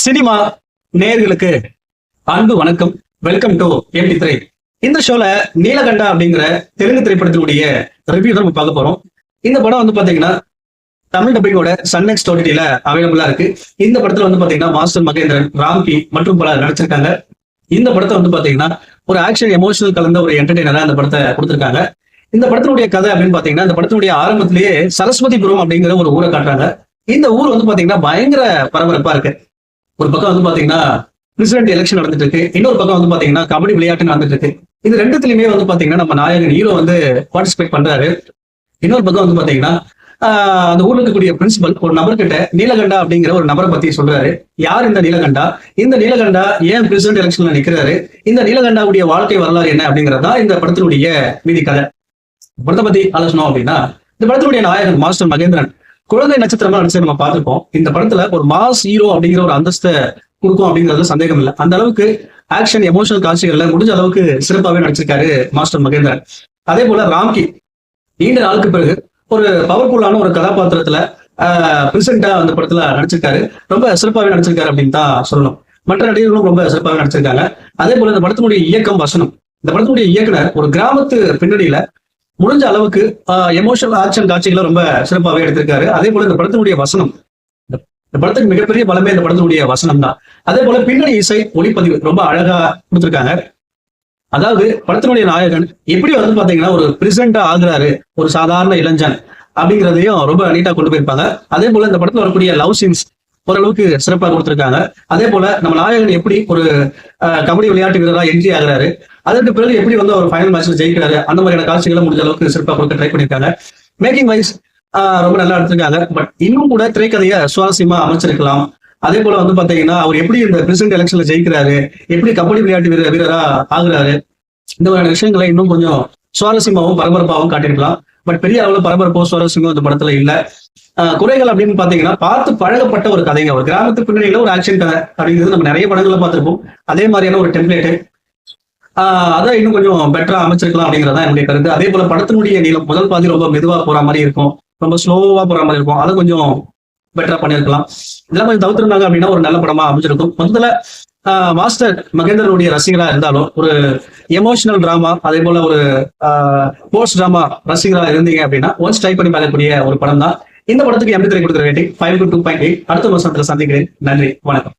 Cinema நேயர்களுக்கு அன்பு வணக்கம். வெல்கம் டு எம்டி திரை. இந்த ஷோல நீலகண்டா அப்படிங்கிற தெலுங்கு திரைப்படத்தினுடைய ரிவ்யூ தான் நம்ம பார்க்க போறோம். இந்த படம் வந்து பாத்தீங்கன்னா தமிழ் டப்பிங்கோட சன் நெக்ஸ்ட் ஓடிடில அவைலபிளா இருக்கு. இந்த படத்துல வந்து பாத்தீங்கன்னா மாஸ்டர் மகேந்திரன், ராம்கி மற்றும் பலர் நடிச்சிருக்காங்க. இந்த படத்தை வந்து பாத்தீங்கன்னா ஒரு ஆக்ஷன் எமோஷனல் கலந்த ஒரு என்டர்டெய்னரா இந்த படத்தை கொடுத்திருக்காங்க. இந்த படத்தினுடைய கதை அப்படின்னு பாத்தீங்கன்னா இந்த படத்தினுடைய ஆரம்பத்திலேயே சரஸ்வதிபுரம் அப்படிங்கிற ஒரு ஊரை காட்டுறாங்க. இந்த ஊர் வந்து பாத்தீங்கன்னா பயங்கர பரபரப்பா இருக்கு. ஒரு பக்கம் வந்து பாத்தீங்கன்னா பிரசிடென்ட் எலெக்ஷன் நடந்துட்டு இருக்கு, இன்னொரு பக்கம் வந்து பாத்தீங்கன்னா கபடி விளையாட்டு நடந்துட்டு இருக்கு. இது ரெண்டுத்திலுமே வந்து பாத்தீங்கன்னா நம்ம நாயகன் ஹீரோ வந்து பார்ட்டிசிபேட் பண்றாரு. இன்னொரு பக்கம் வந்து பாத்தீங்கன்னா அந்த ஊர்ல இருக்கக்கூடிய பிரின்சிபல் ஒரு நபர்கிட்ட நீலகண்டா அப்படிங்கிற ஒரு நபரை பத்தி சொல்றாரு. யார் இந்த நீலகண்டா, இந்த நீலகண்டா ஏன் பிரசிடென்ட் எலெக்ஷன்ல நிக்கிறாரு, இந்த நீலகண்டாவுடைய வாழ்க்கை வரலாறு என்ன அப்படிங்கறதா இந்த படத்தினுடைய மீதி கதை. படத்தை பத்தி ஆலோசனை அப்படின்னா, இந்த படத்தினுடைய நாயகன் மாஸ்டர் மகேந்திரன் குழந்தை நட்சத்திரமா நடிச்சு நம்ம பார்த்திருப்போம். இந்த படத்துல ஒரு மாஸ் ஹீரோ அப்படிங்கிற ஒரு அந்தஸ்தை கொடுக்கும் அப்படிங்கிறது சந்தேகம் இல்லை. அந்த அளவுக்கு ஆக்ஷன் எமோஷனல் காட்சிகள்ல முடிஞ்ச அளவுக்கு சிறப்பாகவே நடிச்சிருக்காரு மாஸ்டர் மகேந்திரன். அதே போல ராம்கி நீண்ட நாளுக்கு பிறகு ஒரு பவர்ஃபுல்லான ஒரு கதாபாத்திரத்துல பிரசண்டா அந்த படத்துல நடிச்சிருக்காரு. ரொம்ப சிறப்பாகவே நடிச்சிருக்காரு அப்படின்னு தான் சொல்லணும். மற்ற நடிகர்களும் ரொம்ப சிறப்பாக நடிச்சிருக்காங்க. அதே போல இந்த படத்தினுடைய இயக்கம், வசனம், இந்த படத்தினுடைய இயக்குனர் ஒரு கிராமத்து பின்னணியில முடிஞ்ச அளவுக்கு எமோஷனல் ஆக்ஷன் காட்சிகளை ரொம்ப சிறப்பாகவே எடுத்திருக்காரு. அதே போல இந்த படத்தினுடைய வசனம், இந்த படத்துக்கு மிகப்பெரிய பலமே இந்த படத்தினுடைய வசனம் தான். அதே போல பின்னணி இசை, ஒளிப்பதிவு ரொம்ப அழகா கொடுத்திருக்காங்க. அதாவது படத்தினுடைய நாயகன் எப்படி வந்து பாத்தீங்கன்னா ஒரு பிரசிடென்டா ஆகுறாரு, ஒரு சாதாரண இளைஞன் அப்படிங்கிறதையும் ரொம்ப நீட்டா கொண்டு போயிருப்பாங்க. அதே போல இந்த படத்துல வரக்கூடிய லவ் சீன்ஸ் ஓரளவுக்கு சிறப்பாக கொடுத்திருக்காங்க. அதே போல நம்ம நாயகன் எப்படி ஒரு கபடி விளையாட்டு வீரரா என்ட்ரி ஆகுறாரு, அதற்கு பிறகு எப்படி வந்து ஒரு ஃபைனல் மேட்ச்ல ஜெயிக்கிறாரு, அந்த மாதிரியான காட்சிகளை முடிஞ்ச அளவுக்கு சிறப்பாக கொடுக்க ட்ரை பண்ணியிருக்காங்க. மேக்கிங் வைஸ் ரொம்ப நல்லா எடுத்திருக்காங்க. பட் இன்னும் கூட திரைக்கதையை சுவாரஸ்யமா அமைச்சிருக்கலாம். அதே போல வந்து பாத்தீங்கன்னா அவர் எப்படி இந்த பிரசிடென்ட் எலெக்ஷன்ல ஜெயிக்கிறாரு, எப்படி கபடி விளையாட்டு வீரரா ஆகுறாரு, இந்த மாதிரியான விஷயங்களை இன்னும் கொஞ்சம் சுவாரஸ்யமாகவும் பரபரப்பாகவும் காட்டியிருக்கலாம். பட் பெரிய அளவுல பரபரப்போ சுவாரஸ்யமோ இந்த படத்துல இல்ல. குறைகள் அப்படின்னு பாத்தீங்கன்னா பார்த்து பழகப்பட்ட ஒரு கதைங்க, ஒரு கிராமத்து பின்னணியில ஒரு ஆக்ஷன் கதை அப்படிங்கிறது நம்ம நிறைய படங்களை பார்த்திருப்போம். அதே மாதிரியான ஒரு டெம்ப்ளேட்டு அதான் இன்னும் கொஞ்சம் பெட்டரா அமைச்சிருக்கலாம் அப்படிங்கிறதா என்னுடைய கருத்து. அதே போல படத்தினுடைய நீளம் முதல் பாதி ரொம்ப மெதுவா போற மாதிரி இருக்கும், ரொம்ப ஸ்லோவா போற மாதிரி இருக்கும். அதை கொஞ்சம் பெட்டரா பண்ணியிருக்கலாம். இதெல்லாம் கொஞ்சம் தவிர்த்திருந்தாங்க அப்படின்னா ஒரு நல்ல படமா அமைச்சிருக்கும். மொத்தத்துல மாஸ்டர் மகேந்திரனுடைய ரசிகரா இருந்தாலும் ஒரு எமோஷனல் டிராமா, அதே போல ஒரு போஸ்ட் டிராமா ரசிகரா இருந்தீங்க அப்படின்னா ஒன்ஸ் ட்ரை பண்ணி பார்க்கக்கூடிய ஒரு படம் தான். இந்த படத்துக்கு எம்பி திரை கொடுக்குற ரேட்டிங் 5 to 2.8. அடுத்த வருஷத்துல சந்திக்கிறேன். நன்றி, வணக்கம்.